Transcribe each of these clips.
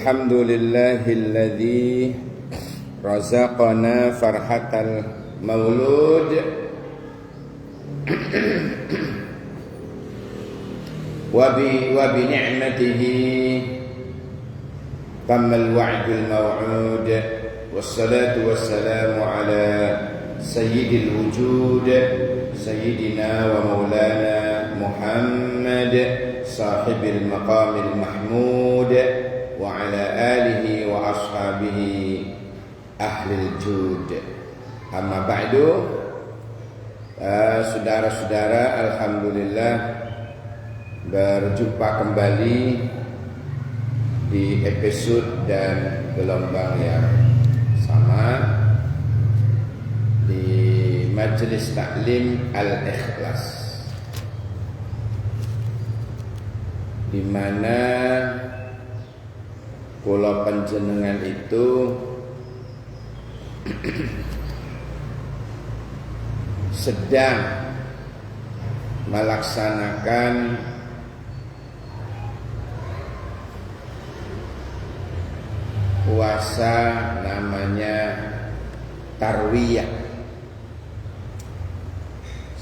Alhamdulillahilladzi razaqana farhatal maulud wa bi ni'matihi tammal wa'dul maw'ud wassalatu wassalamu ala sayyidil wujud sayyidina wa maulana Muhammad sahibil maqamil mahmud wa ala alihi wa ashabihi ahlil jud. Amma ba'du. Saudara-saudara, alhamdulillah berjumpa kembali di episode dan gelombang yang sama di Majelis Taklim Al-Ikhlas, di mana kula panjenengan itu sedang melaksanakan puasa namanya tarwiyah.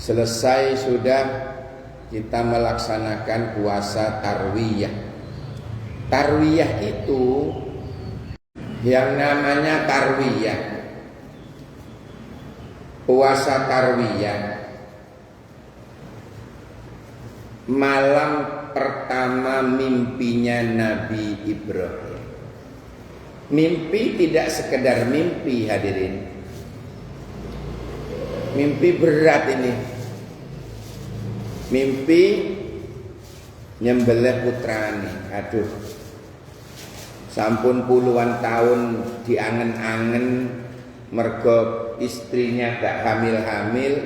Selesai sudah kita melaksanakan puasa tarwiyah. Tarwiyah itu yang namanya tarwiyah, puasa tarwiyah, malam pertama mimpinya Nabi Ibrahim. Mimpi tidak sekedar mimpi, hadirin. Mimpi berat ini. Mimpi nyembelih putrane. Aduh, sampun puluhan tahun diangen-angen mergo istrinya gak hamil-hamil,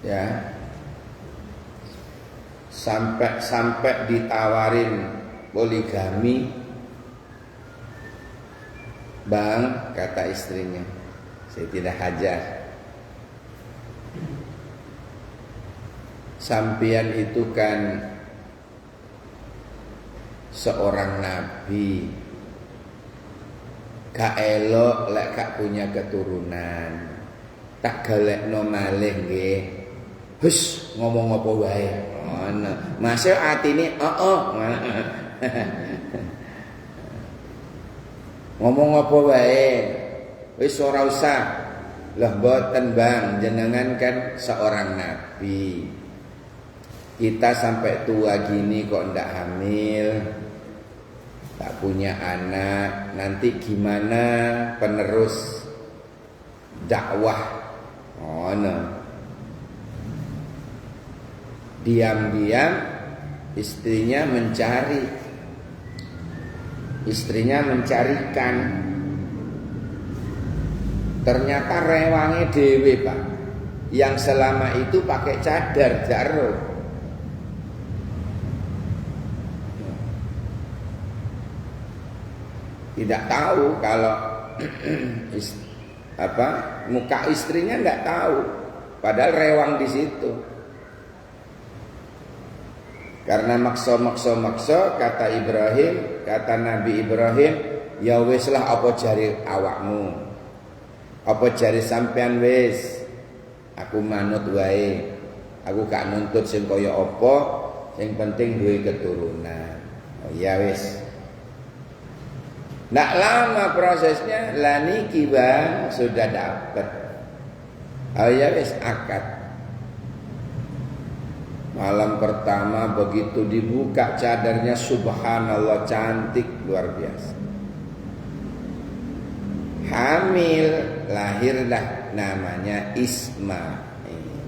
ya, sampai ditawarin poligami. Bang, kata istrinya, saya tidak hajar. Sampian itu kan seorang nabi, gak elok lek gak punya keturunan. Tak galekno malih nggih. Hus, ngomong apa wae. Ngono. Masih atine ngomong apa wae. Wis ora usah. Lah mboten Bang, jenengan kan seorang nabi. Kita sampai tua gini kok ndak hamil, tak punya anak, nanti gimana penerus dakwah? Oh no. Diam-diam istrinya mencarikan. Ternyata rewange dhewe, Pak, yang selama itu pakai cadar jarro. Tidak tahu kalau muka istrinya nggak tahu, padahal rewang di situ. Karena makso kata Nabi Ibrahim, ya wis lah apa jari awakmu, apa jari sampean wis, aku manut wae, aku gak nuntut sing kaya apa, sing penting duwe keturunan. Oh ya wis. Nggak lama prosesnya, niki Bang sudah dapat. Oh ya wis, akad. Malam pertama begitu dibuka cadarnya, subhanallah, cantik luar biasa. Hamil, lahirlah namanya Ismail.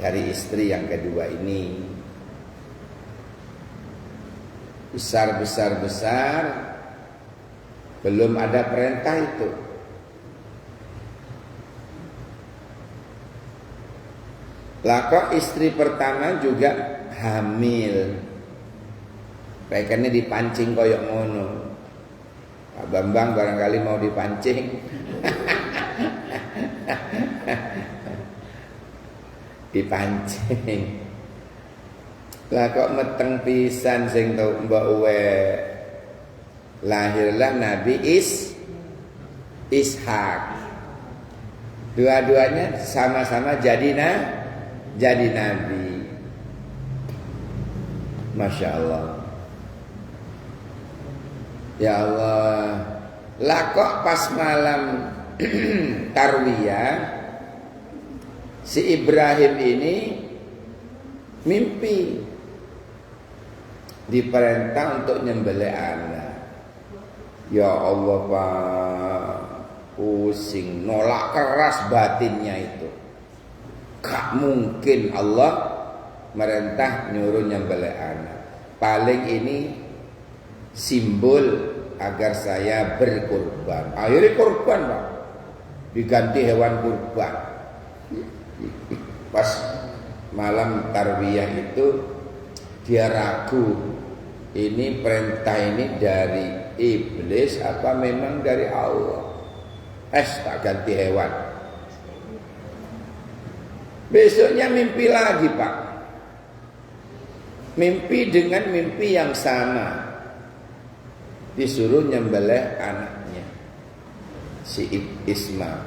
Dari istri yang kedua ini. Besar, belum ada perintah itu. Lah kok istri pertama juga hamil. Kayaknya dipancing koyok ngono. Pak Bambang barangkali mau dipancing. dipancing. Lah kok meteng pisan sing tau mbok uwe. Lahirlah Nabi Ishak. Dua-duanya sama-sama jadi nabi. Masya Allah. Ya Allah. Lah kok pas malam tarwiyah si Ibrahim ini mimpi diperintah untuk nyembelih anak. Ya Allah Pak, pusing, nolak keras batinnya itu. Gak mungkin Allah merintah nyuruh nyembelih anak. Paling ini simbol agar saya berkorban. Akhirnya korban Pak, diganti hewan kurban. Pas malam tarwiyah itu dia ragu, ini perintah ini dari iblis apa memang dari Allah. Tak ganti hewan. Besoknya mimpi lagi Pak. Mimpi dengan mimpi yang sama. Disuruh nyembelih anaknya si Ismail.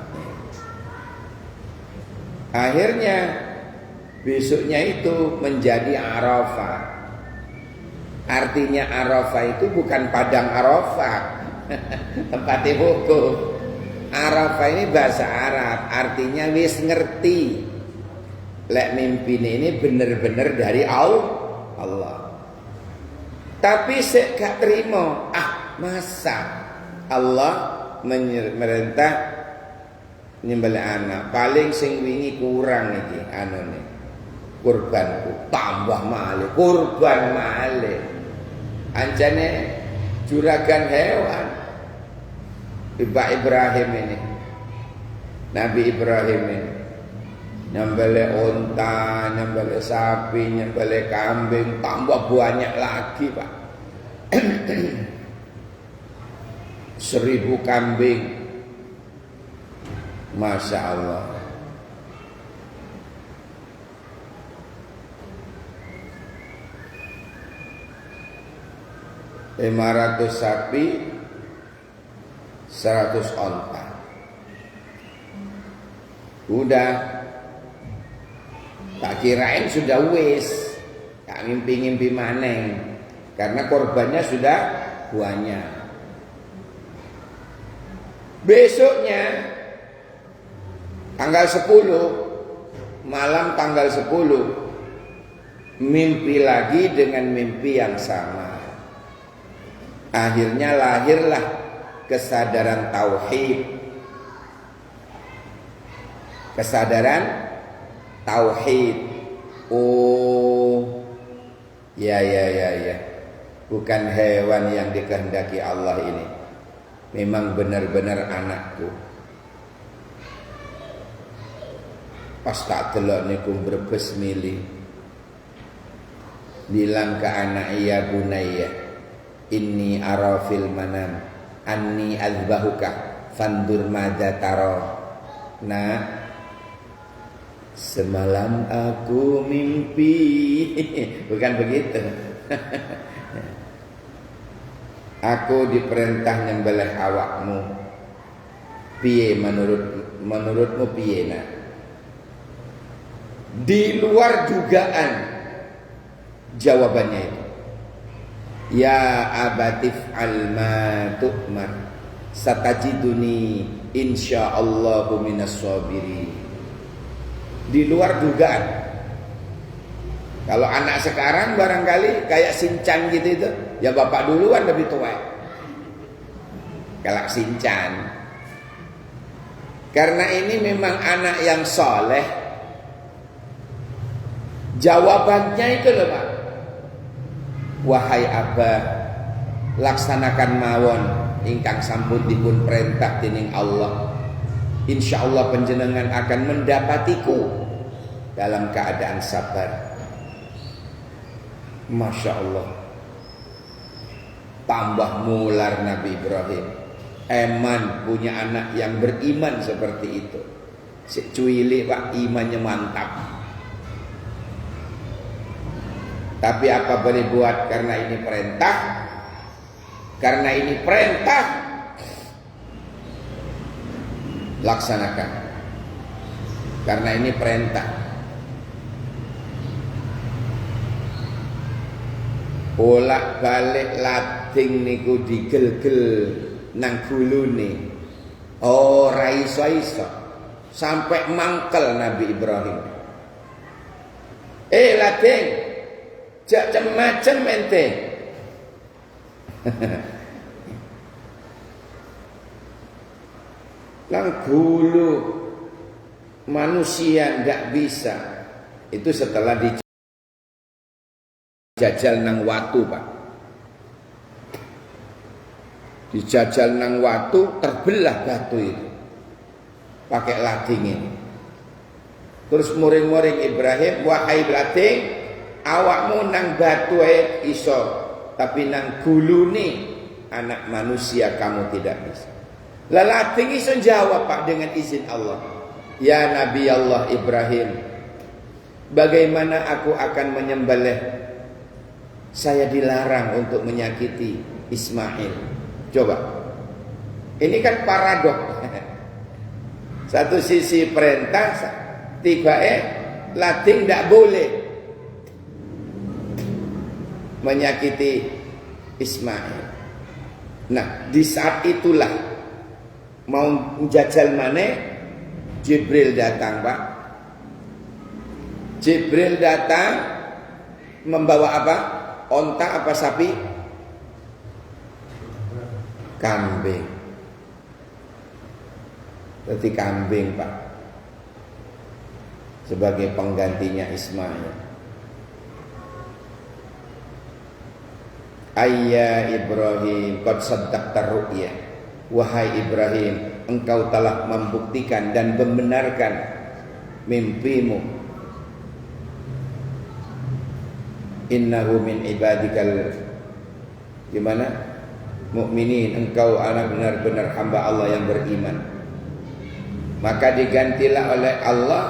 Akhirnya besoknya itu menjadi Arafah. Artinya Arafah itu bukan padang Arafah, tempat hukum. Arafah ini bahasa Arab, artinya wis ngerti. Lek mimpi ini bener-bener dari Allah. Tapi saya gak terima. Masa Allah merintah nyembelih anak. Paling sing wingi kurang iki anune. Kurbanku tambah malih, kurban malih. Anjane juragan hewan. Iba Ibrahim ini, Nabi Ibrahim ini nyembelih unta, nyembelih sapi, nyembelih kambing, tambah banyak lagi Pak. 1000 kambing. Masya Allah. $500 sapi, 100 onta. Udah, tak kirain sudah wis, tak ngimpi-ngimpi maneng, karena korbannya sudah banyak. Besoknya tanggal 10, malam tanggal 10, mimpi lagi dengan mimpi yang sama. Akhirnya lahirlah kesadaran tauhid. Kesadaran tauhid. Oh, ya. Bukan hewan yang dikehendaki Allah ini. Memang benar-benar anakku. Pas tak delok niku brebes milih. Bilang ke anak, iya bunayya, inni ara fil manam anni azbahuka fandur madza tara. Nah, semalam aku mimpi. Bukan begitu. Aku diperintah nyembelih awakmu. Piye menurutmu piye nak? Di luar dugaan jawabannya itu. Ya abatif alma tu'mar satajiduni insyaallahu minas sabirin. Di luar dugaan. Kalau anak sekarang barangkali kayak Sinchan gitu itu, ya bapak duluan lebih tua. Kayak Sinchan. Karena ini memang anak yang soleh. Jawabannya itu loh Pak. Wahai Abah, laksanakan mawon ingkang sampun dipun perintah dening Allah. Insyaallah panjenengan akan mendapatiku dalam keadaan sabar. Masya Allah. Tambah mular Nabi Ibrahim. Eman punya anak yang beriman seperti itu. Si cuili Pak, imannya mantap. Tapi apa boleh buat, karena ini perintah. Karena ini perintah, laksanakan. Karena ini perintah. Bolak-balik lading niku digel-gel nang gulune. Ora iso-iso. Sampai mangkel Nabi Ibrahim. Lading, jak macem ente. Nang gulu manusia ndak bisa. Itu setelah dijajal nang watu, Pak. Dijajal nang watu, terbelah batu itu pakai lading ini. Terus muring-muring Ibrahim, wahai lading, awakmu nang batu iso, tapi nang gulune anak manusia kamu tidak bisa. Lah lading iso jawab, Pak, dengan izin Allah. Ya Nabi Allah Ibrahim, bagaimana aku akan menyembelih? Saya dilarang untuk menyakiti Ismail. Coba, ini kan paradok. Satu sisi perintah, tiba-tiba lading tidak boleh menyakiti Ismail. Nah, di saat itulah mau jajal mana, Jibril datang, Pak. Jibril datang membawa apa? Onta apa sapi? Kambing. Berarti kambing, Pak, sebagai penggantinya Ismail. Ayya Ibrahim, qad saddaqta ru'ya. Wahai Ibrahim, engkau telah membuktikan dan membenarkan mimpimu. Innahu min ibadikal gimana? Mukminin, engkau anak benar-benar hamba Allah yang beriman. Maka digantilah oleh Allah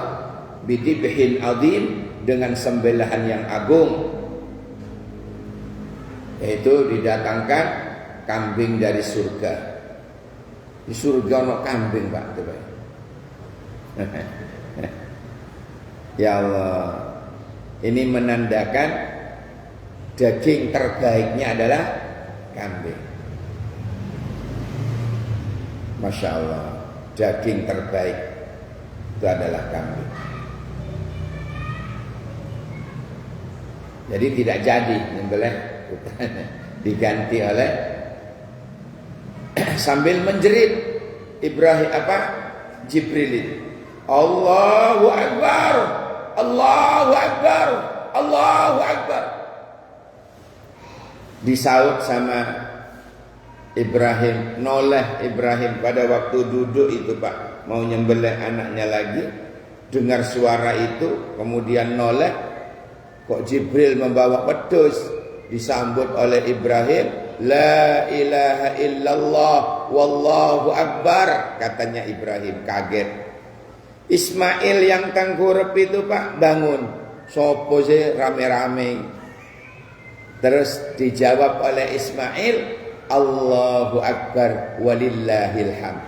bidibhin azim, dengan sembelihan yang agung, yaitu didatangkan kambing dari surga. Di surga ada kambing, Pak. Ya Allah, ini menandakan daging terbaiknya adalah kambing. Masya Allah, daging terbaik itu adalah kambing. Jadi tidak jadi menyembelih, diganti oleh sambil menjerit Ibrahim Jibril, Allahu Akbar, Allahu Akbar, Allahu Akbar. Disaut sama Ibrahim, noleh Ibrahim pada waktu duduk itu, Pak, mau nyembelih anaknya lagi, dengar suara itu, kemudian noleh, kok Jibril membawa wedhus, disambut oleh Ibrahim, la ilaha illallah wallahu akbar, katanya Ibrahim, kaget. Ismail yang tengkurep itu, Pak, bangun, sopo sih rame-rame. Terus dijawab oleh Ismail, Allahu Akbar walillahil hamd.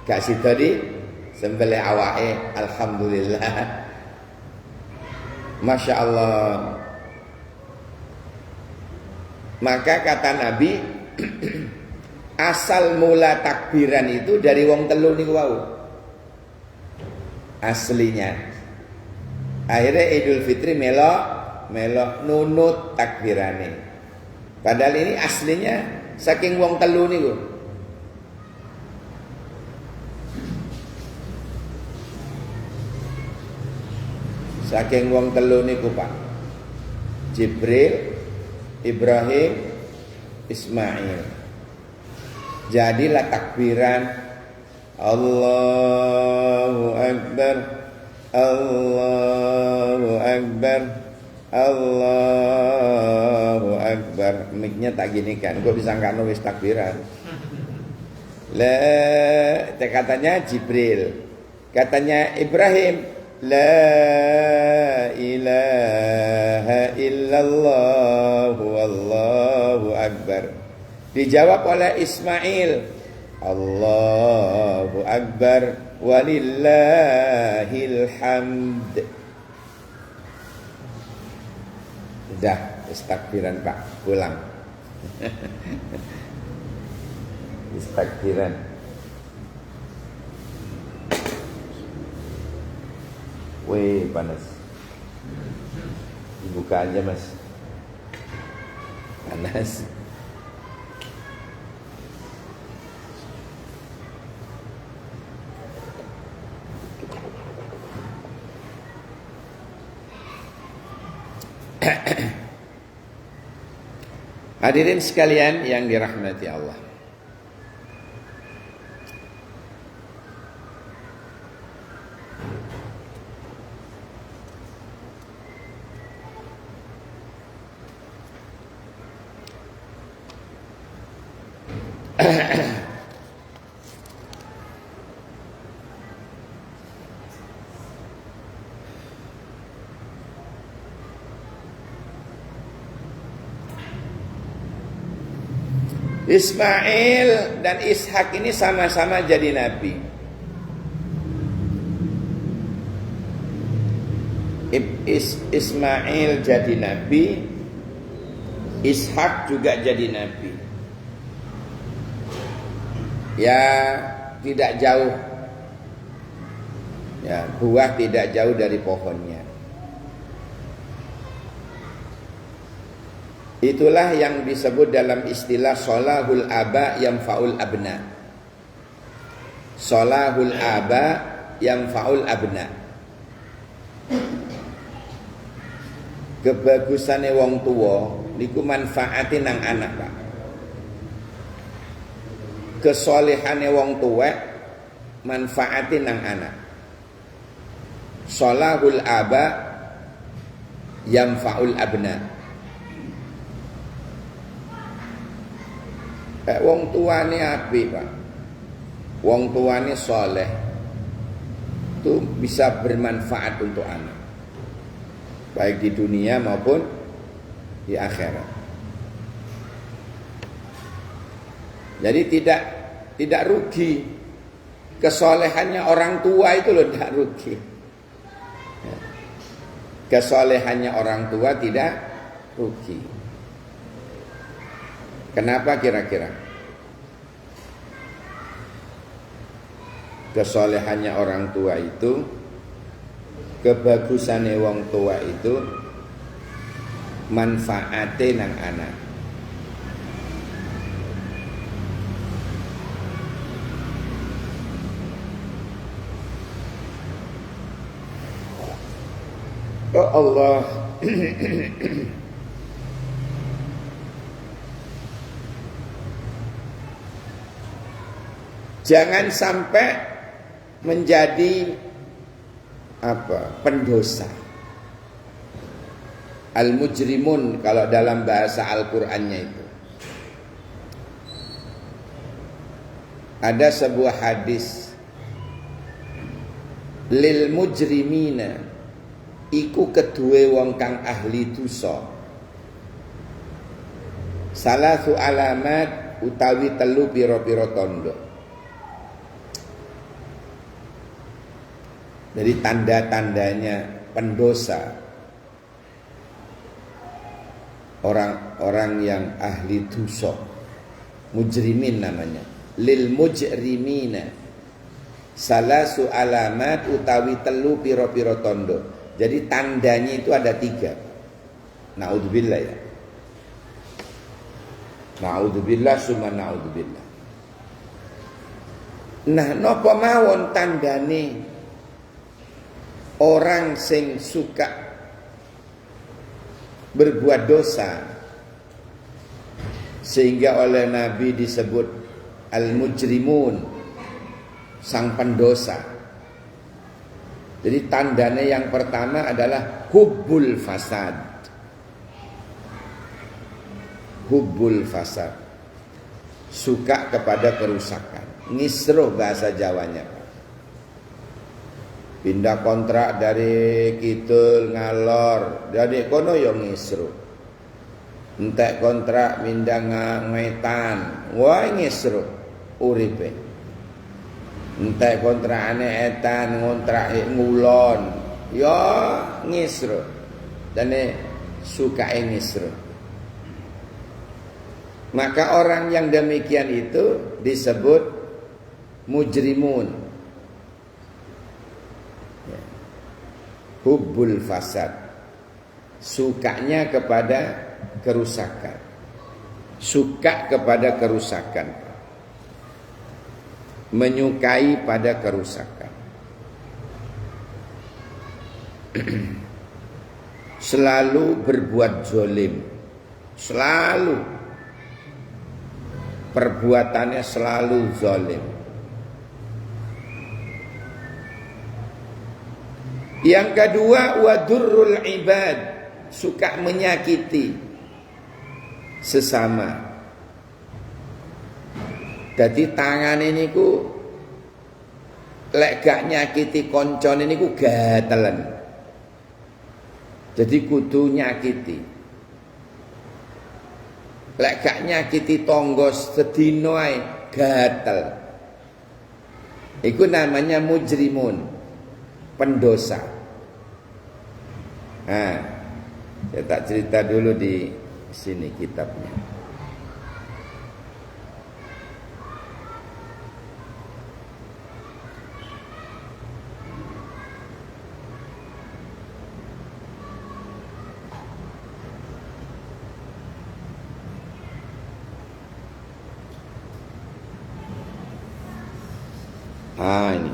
Kasih tadi sembelih awake, alhamdulillah. Masya Allah. Maka kata Nabi, asal mula takbiran itu dari wong telu niku wau. Aslinya. Akhirnya Idul Fitri melok nunut takbirane. Padahal ini aslinya saking wong telu niku. Saking wong telu niku, Pak. Jibril, Ibrahim, Ismail. Jadilah takbiran Allahu Akbar, Allahu Akbar, Allahu Akbar. Miknya tak gini kan, gue bisa nggak nulis takbiran. Katanya Jibril, katanya Ibrahim, La ilaha illallah wallahu akbar. Dijawab oleh Ismail, Allahu akbar walillahil hamd. Sudah, takbiran Pak, pulang. Takbiran. Wih, panas. Dibuka aja, Mas. Panas. Hadirin sekalian yang dirahmati Allah. Ismail dan Ishak ini sama-sama jadi nabi. Ismail jadi nabi, Ishak juga jadi nabi. Ya, tidak jauh. Ya, buah tidak jauh dari pohonnya. Itulah yang disebut dalam istilah solahul aba yanfa'ul abna. Solahul aba yanfa'ul abna. Kebagusane wong tua niku manfaatin nang anak, Pak. Kesolehane wong tua manfaatin nang anak. Solahul aba yanfa'ul abna. Wong tuane apik, Pak. Wong tuane soleh, itu bisa bermanfaat untuk anak, baik di dunia maupun di akhirat. Jadi tidak rugi. Kesolehannya orang tua itu loh, tidak rugi. Kesolehannya orang tua tidak rugi. Kenapa kira-kira? Kesolehannya orang tua itu, kebagusannya wong tua itu manfaatnya nang anak. Oh Allah. Jangan sampai menjadi pendosa. Al-mujrimun kalau dalam bahasa Al-Qur'annya itu. Ada sebuah hadis, lil mujrimina iku kedue wong kang ahli dosa. Salasu alamat utawi telu pira-pira tandha. Dari tanda-tandanya pendosa, orang-orang yang ahli dosa, mujrimin namanya. Lil mujrimina salasu alamat utawi telu pira-pira tandha. Jadi tandanya itu ada 3. Naudzubillah ya. Naudzubillah summa naudzubillah. Nah, napa mawon tandane orang sing suka berbuat dosa sehingga oleh Nabi disebut al-mujrimun, sang pendosa. Jadi tandanya yang pertama adalah hubbul fasad. Hubbul fasad, suka kepada kerusakan. Ngisruh bahasa Jawanya. Pindah kontrak dari kidul ngalor, dari kono yo ngisru. Entek kontrak pindah ngetan, wah ngisru uripe. Entek kontrakane etan ngontrak ngulon, yo ngisru. Dane sukae ngisru. Maka orang yang demikian itu disebut mujrimun. Hubbul fasad, sukanya kepada kerusakan, suka kepada kerusakan, menyukai pada kerusakan. Selalu berbuat zolim, selalu perbuatannya selalu zolim. Yang kedua, wadurrul ibad, suka menyakiti sesama. Jadi tangan ini ku lek gak nyakiti koncon ini ku gatelan. Jadi kudu nyakiti. Lek gak nyakiti tonggo sedino ae gatel. Iku namanya mujrimun, pendosa. Nah, saya tak cerita dulu di sini kitabnya. Ini.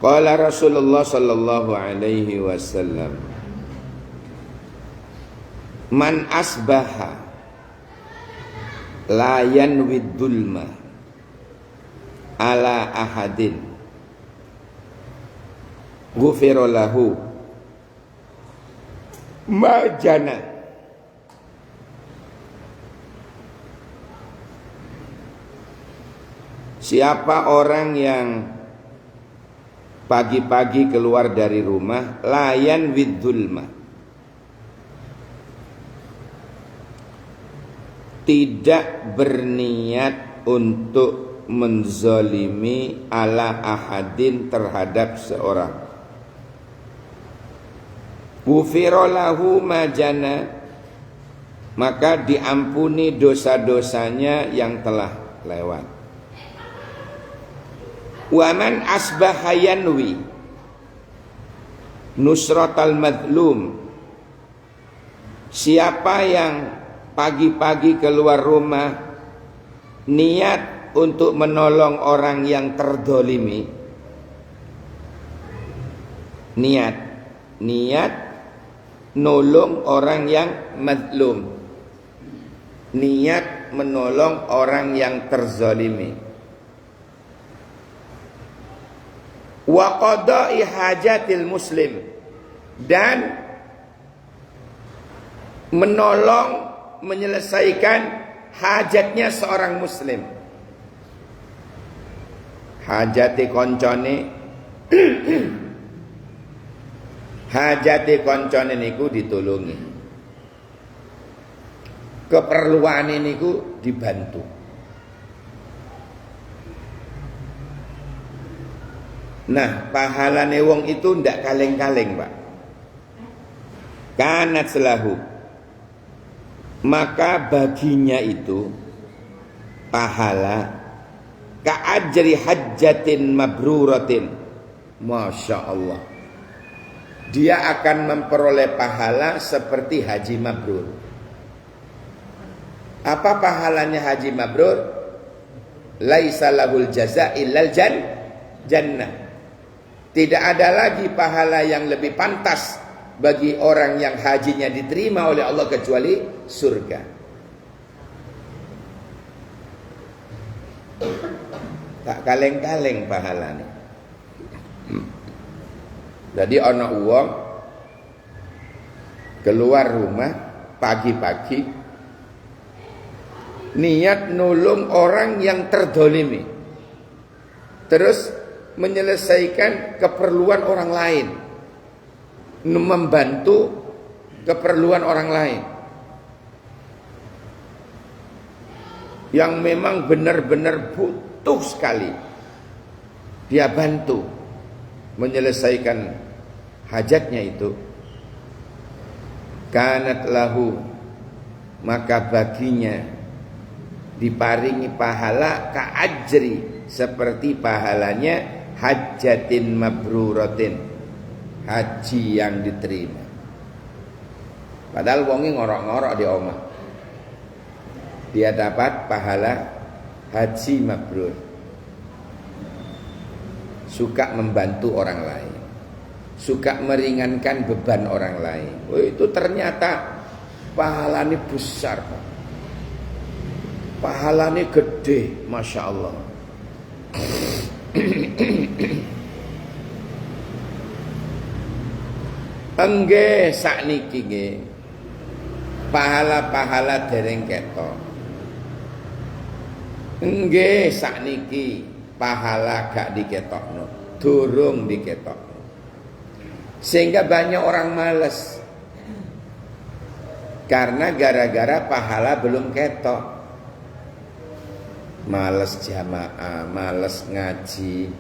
Qala Rasulullah sallallahu alaihi wasallam, man asbaha la yanwid dulma ala ahadin ghufira lahu ma jana. Siapa orang yang pagi-pagi keluar dari rumah, layan widzulma, tidak berniat untuk menzalimi ala ahadin terhadap seorang, ghufira lahu ma jana, maka diampuni dosa-dosanya yang telah lewat. Waman asbaha yanwi nusratal madlum, siapa yang pagi-pagi keluar rumah niat untuk menolong orang yang terdolimi, niat nolong orang yang madlum, niat menolong orang yang terzalimi, wa qada'i hajatil muslim, dan menolong menyelesaikan hajatnya seorang muslim. Hajati koncone hajati koncone niku ditulungi, keperluan niku dibantu. Nah, pahalane wong itu ndak kaleng-kaleng, Pak. Kanat selahu, maka baginya itu pahala ka'ajri hajjatin mabruratin. Masya Allah, dia akan memperoleh pahala seperti haji mabrur. Apa pahalanya haji mabrur? Laisa lahul jaza illal jannah. Tidak ada lagi pahala yang lebih pantas bagi orang yang hajinya diterima oleh Allah kecuali surga. Tak kaleng-kaleng pahalanya. Jadi ana uang keluar rumah pagi-pagi niat nulung orang yang terdolimi, terus menyelesaikan keperluan orang lain, membantu keperluan orang lain yang memang benar-benar butuh sekali, dia bantu menyelesaikan hajatnya itu. Kanat lahu, maka baginya diparingi pahala ka'ajri, seperti pahalanya hajatin mabruratin, haji yang diterima. Padahal wongi ngorok-ngorok di omah, dia dapat pahala haji mabrur. Suka membantu orang lain, suka meringankan beban orang lain. Oh, itu ternyata pahalanya besar, pahalanya gede, Masya Allah. Enggih sakniki nggih pahala-pahala dereng ketok. Enggih sakniki pahala gak diketokno, durung diketokno. Sehingga banyak orang males karena gara-gara pahala belum ketok. Males jamaah, males ngaji,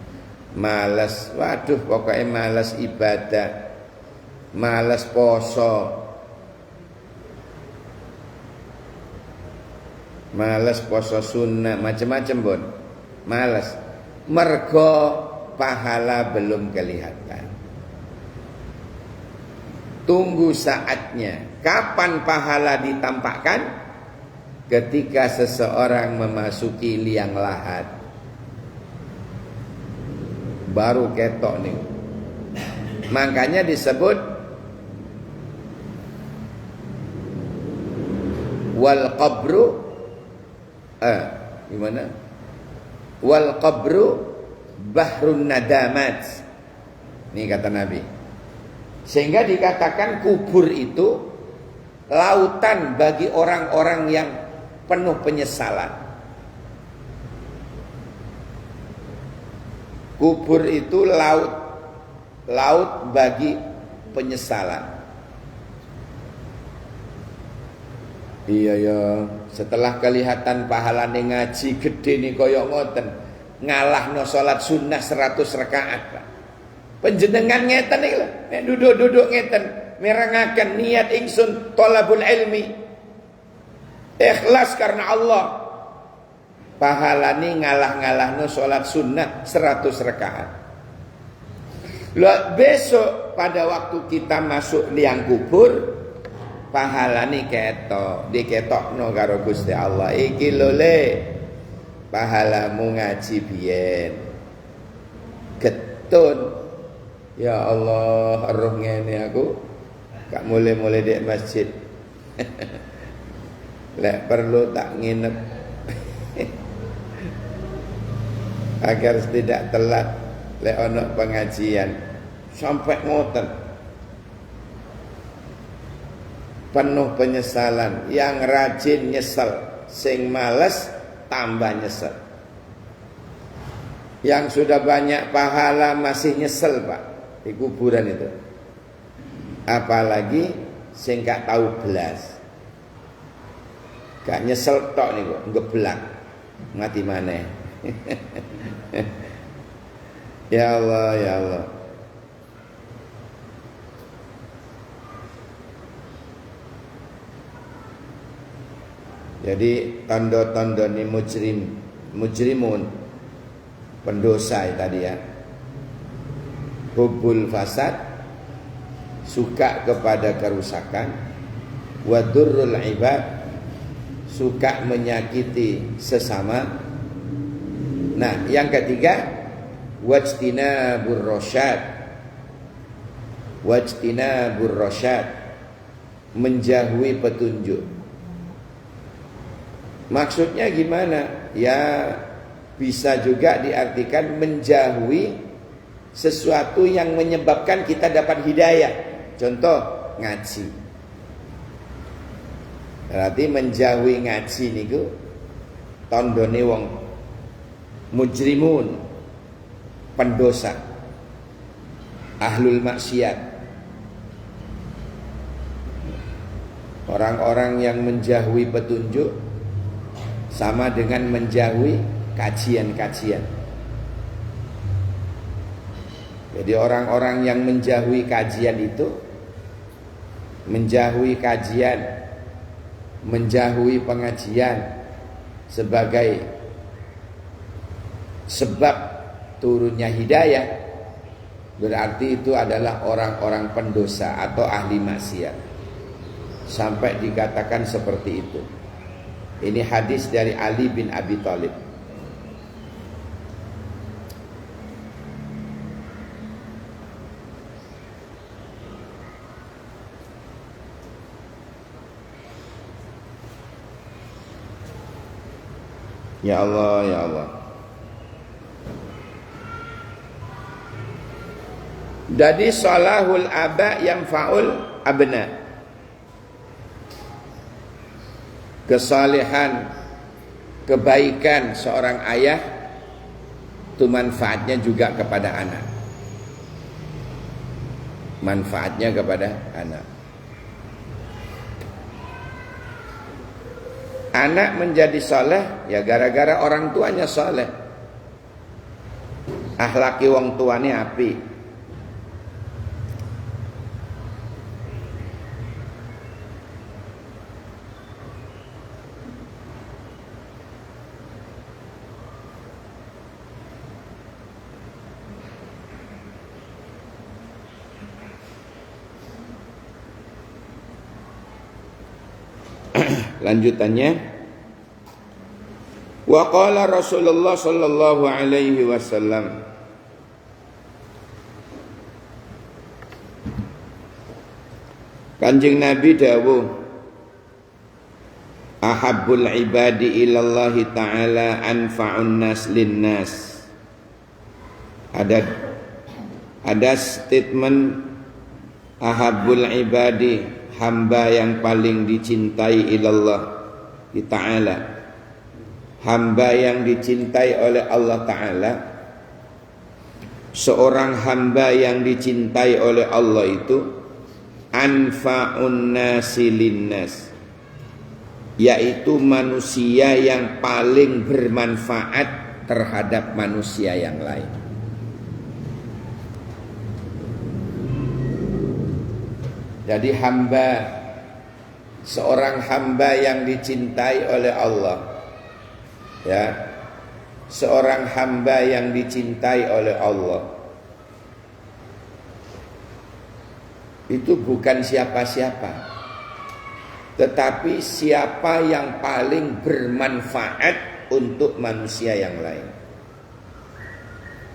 males, waduh pokoknya males ibadah, males poso, males poso sunnah, macam-macam pun males. Mergo pahala belum kelihatan. Tunggu saatnya. Kapan pahala ditampakkan? Ketika seseorang memasuki liang lahat, baru ketok nih. Makanya disebut wal qabru, gimana? Wal qabru bahrun nadamat. Ini kata Nabi. Sehingga dikatakan kubur itu lautan bagi orang-orang yang penuh penyesalan. Kubur itu laut bagi penyesalan. Iya ya, setelah kelihatan pahalane ngaji gede nih koyok ngoten, ngalahno salat sunnah 100 rakaat, Pak. Panjenengan ngeten iki lho, nek duduk-duduk ngeten, merengaken niat ingsun thalabul ilmi. Ikhlas karena Allah. Pahalane ngalah-ngalahno salat sunnah 100 rakaat. Lah besok pada waktu kita masuk liang kubur, pahalane ketok, diketokno karo Gusti Allah. Iki lho le, pahalamu ngaji biyen. Getun. Ya Allah, roh ngene aku gak mulai-mulai di masjid. Lek perlu tak nginep agar tidak telat lek ono pengajian sampai ngoten. Penuh penyesalan, yang rajin nyesel, sing males tambah nyesel. Yang sudah banyak pahala masih nyesel, Pak, di kuburan itu. Apalagi sing gak tahu belas. Gak nyesel tok nih kok, ngeblak. Mati maneh. Ya Allah, ya Allah. Jadi tanda-tanda ini mujrimun, pendosa tadi ya. Hubbul fasad, suka kepada kerusakan. Wadurrul ibad, suka menyakiti sesama. Nah, yang ketiga, wajtinabur rasyad. Wajtinabur rasyad, menjauhi petunjuk. Maksudnya gimana? Ya bisa juga diartikan menjauhi sesuatu yang menyebabkan kita dapat hidayah. Contoh, ngaji. Berarti menjauhi ngaji niku tandane wong mujrimun. pendosa, ahlul maksiat, orang-orang yang menjauhi petunjuk sama dengan menjauhi kajian-kajian. Jadi orang-orang yang menjauhi kajian itu, menjauhi kajian, menjauhi pengajian sebagai sebab turunnya hidayah, berarti itu adalah orang-orang pendosa atau ahli maksiat. Sampai dikatakan seperti itu. Ini hadis dari Ali bin Abi Thalib. Ya Allah, ya Allah. Jadi salahul aba yang faul abna. Kesalehan, kebaikan seorang ayah itu manfaatnya juga kepada anak. Manfaatnya kepada anak. Anak menjadi saleh ya gara-gara orang tuanya saleh. Akhlaki wong tuane apik. Lanjutannya, wa qala Rasulullah sallallahu alaihi wasallam, Kanjeng Nabi dawuh, ahabbul ibadi ilallahi ta'ala anfa'un nas linnas. Ada statement ahabbul ibadi, hamba yang paling dicintai ilallah di ta'ala, hamba yang dicintai oleh Allah ta'ala. Seorang hamba yang dicintai oleh Allah itu anfa'un nasi linnas, yaitu manusia yang paling bermanfaat terhadap manusia yang lain. Jadi hamba, seorang hamba yang dicintai oleh Allah, ya, seorang hamba yang dicintai oleh Allah itu bukan siapa-siapa, tetapi siapa yang paling bermanfaat untuk manusia yang lain.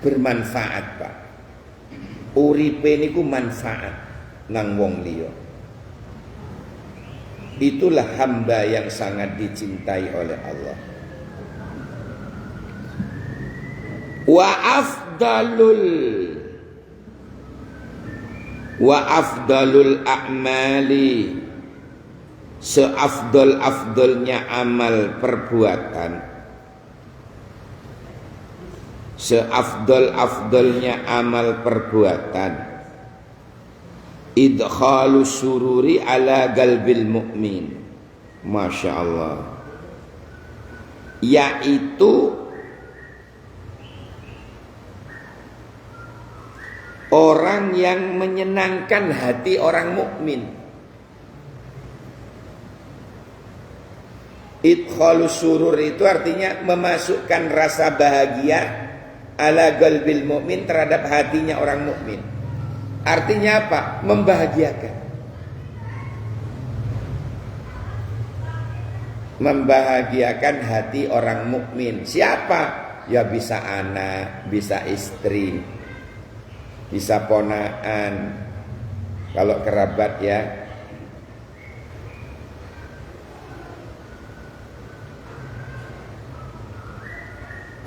Bermanfaat, Pak. Uripe niku manfaat nang wong liya. Itulah hamba yang sangat dicintai oleh Allah. Wa afdalul a'mali, seafdal-afdalnya amal perbuatan, seafdal-afdalnya amal perbuatan, idkhalu sururi ala galbil mu'min. Masya Allah. Yaitu orang yang menyenangkan hati orang mukmin. Idkhalu surur itu artinya memasukkan rasa bahagia ala galbil mu'min, terhadap hatinya orang mukmin. Artinya apa? Membahagiakan. Membahagiakan hati orang mukmin. Siapa? Ya bisa anak, bisa istri, bisa ponaan, kalau kerabat ya.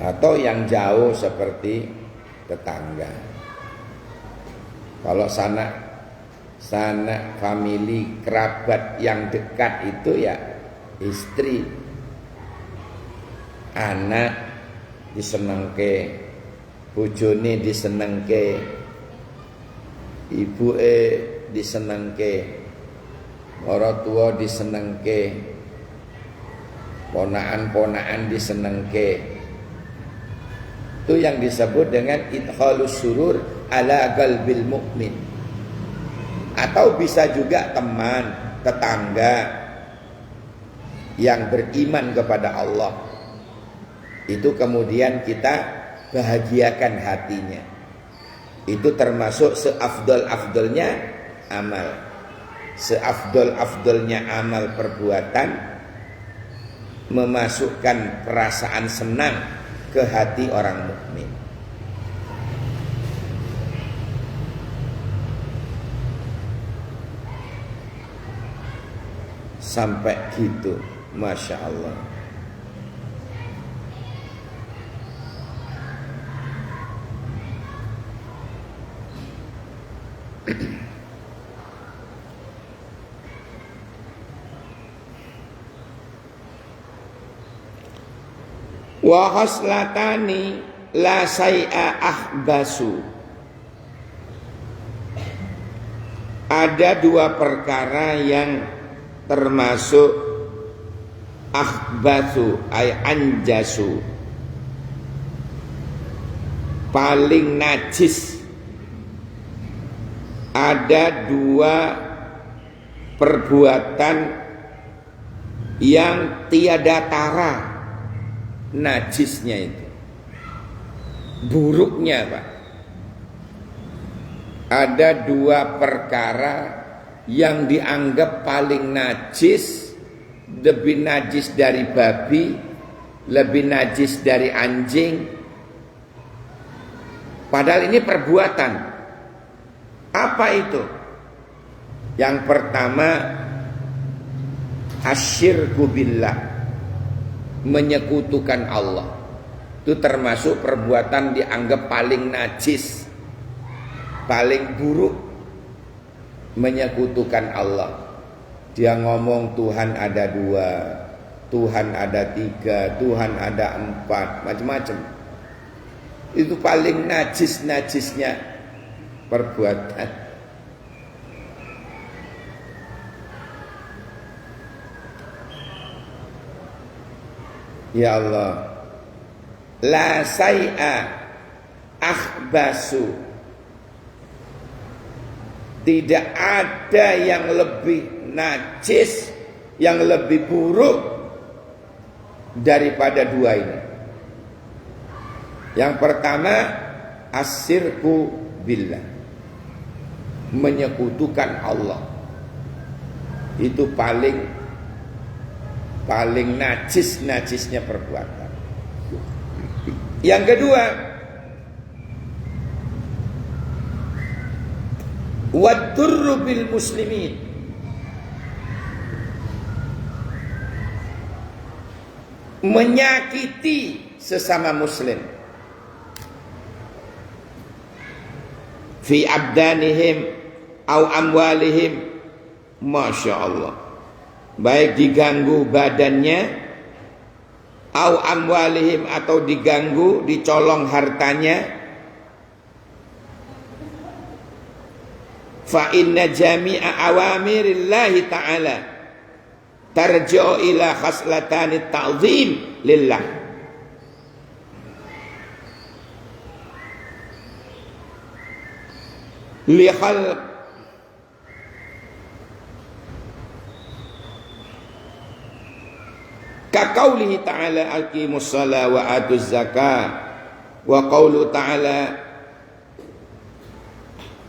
Atau yang jauh seperti tetangga. Kalau sanak famili, kerabat yang dekat itu ya istri, anak disenengke, bojone disenengke, ibuke disenengke, orang tua disenengke, ponakan-ponakan disenengke. Itu yang disebut dengan idkhalus surur ala qalbil mukmin. Atau bisa juga teman, tetangga yang beriman kepada Allah. Itu kemudian kita bahagiakan hatinya. Itu termasuk seafdol-afdolnya amal. Seafdol-afdolnya amal perbuatan memasukkan perasaan senang ke hati orang mukmin. Sampai gitu, Masya Allah. Wa khaslatani la say'a ahbasu. Ada dua perkara yang termasuk akhbathu ay anjasu, paling najis. Ada dua perbuatan yang tiada tara najisnya, itu buruknya, Pak. Ada dua perkara yang dianggap paling najis, lebih najis dari babi, lebih najis dari anjing. Padahal ini perbuatan. Apa itu? Yang pertama, asyirku billah, menyekutukan Allah. Itu termasuk perbuatan dianggap paling najis, paling buruk. Menyekutukan Allah. Dia ngomong Tuhan ada dua, Tuhan ada tiga, Tuhan ada empat, macam-macam. Itu paling najis-najisnya perbuatan. Ya Allah, la say'a akhbasu, tidak ada yang lebih najis, yang lebih buruk daripada dua ini. Yang pertama, asyirku billah, menyekutukan Allah. Itu paling najisnya perbuatan. Yang kedua, wadurru bil muslimin, menyakiti sesama muslim, fi abdanihim au amwalihim, Masya Allah, baik diganggu badannya, au amwalihim, atau diganggu, dicolong hartanya. Fa inna jami'a awamirillahi ta'ala tarji'u ila khaslatani ta'zim lillah. Li khalq ka qaulihi ta'ala aqimus shalah wa atuz zakah, wa qaulu ta'ala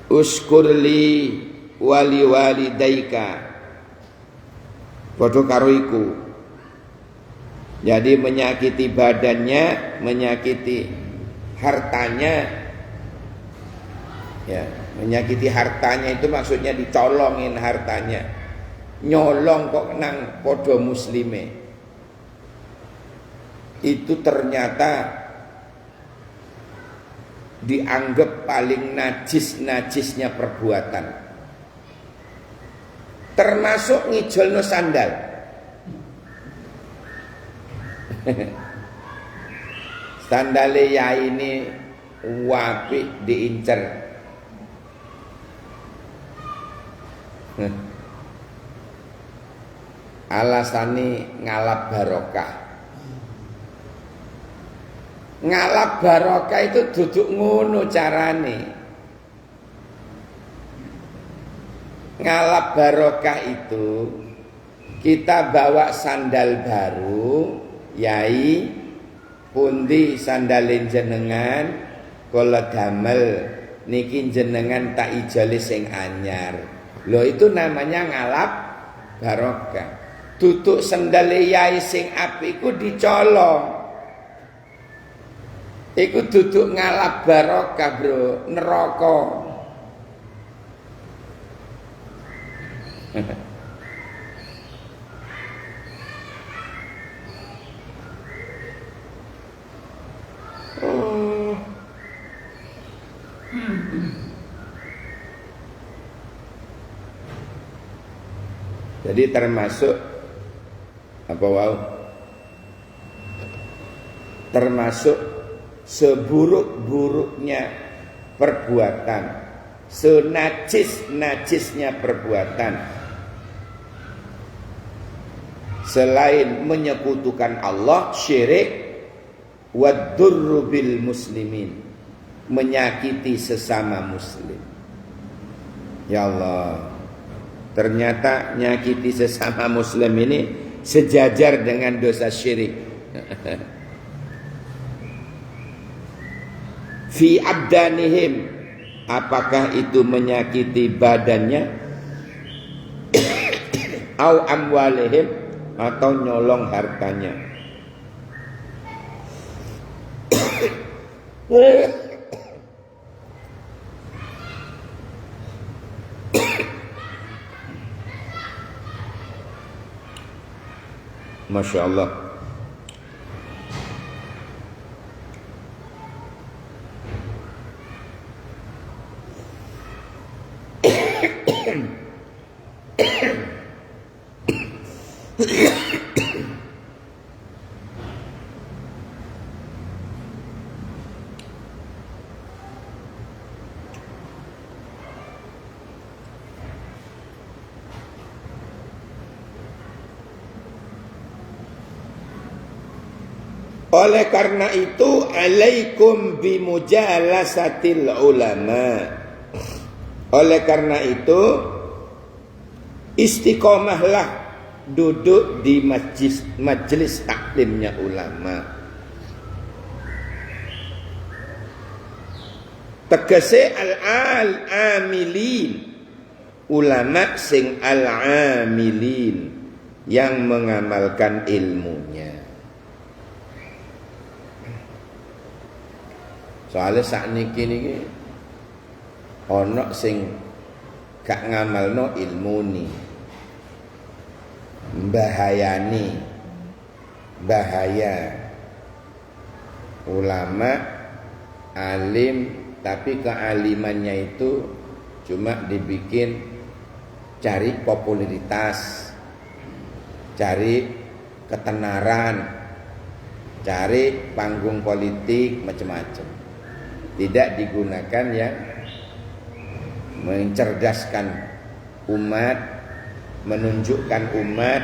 uskurli wali walidaika. Padha karo iku. Jadi menyakiti badannya, menyakiti hartanya. Ya, menyakiti hartanya itu maksudnya dicolongin hartanya. Nyolong kok nang padha muslime. Itu ternyata dianggap paling najisnya perbuatan. Termasuk ngijolno sandal. Sandale ya ini wapi diincer. Alasane ngalap barokah. Ngalap barokah itu duduk ngono carane. Ngalap barokah itu kita bawa sandal baru, yai pundi sandalin jenengan kula damel niki jenengan tak ijoli sing anyar. Lho itu namanya ngalap barokah. Duduk sandale yai sing apik iku dicolong. Iku duduk ngalap barokah, Bro, neraka. Jadi termasuk apa wow? Termasuk seburuk-buruknya perbuatan, senajis-najisnya perbuatan, selain menyekutukan Allah, syirik, wadurru bil muslimin, menyakiti sesama muslim. Ya Allah, ternyata nyakiti sesama muslim ini sejajar dengan dosa syirik. Fi abdanihim, apakah itu menyakiti badannya, au amwalihim, atau nyolong hartanya. Masya Allah. Oleh karena itu, alaikum bimujalasatil ulama. Oleh karena itu, istiqomahlah duduk di majelis taklimnya ulama. Tegese al-amilin, ulama sing al-amilin, yang mengamalkan ilmunya. Soalnya sakniki niki ana sing gak ngamalno ilmuni, bahayani, bahaya. Ulama alim tapi kealimannya itu cuma dibikin cari popularitas, cari ketenaran, cari panggung politik macam-macam. Tidak digunakan yang mencerdaskan umat, menunjukkan umat.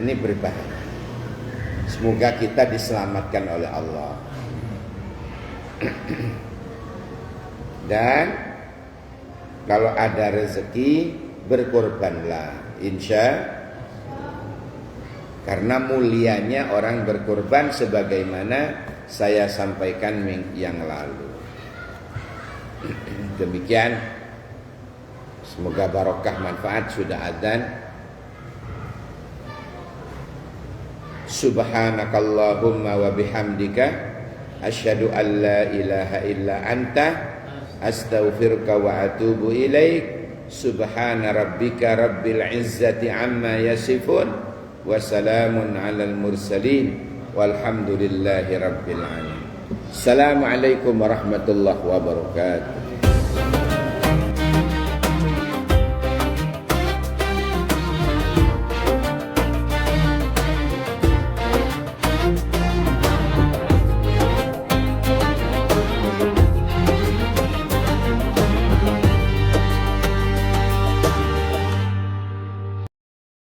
Ini berbahaya. Semoga kita diselamatkan oleh Allah. Dan kalau ada rezeki, berkorbanlah, insya. Karena mulianya orang berkorban, sebagaimana saya sampaikan yang lalu. Demikian. Semoga barokah manfaat. Sudah adzan. Subhanakallahumma wa bihamdika asyhadu an la ilaha illa anta astaghfiruka wa atubu ilaik. Subhana rabbika rabbil izzati amma yasifun wa salamun alal mursalin walhamdulillahi rabbil alamin. Assalamualaikum warahmatullahi wabarakatuh.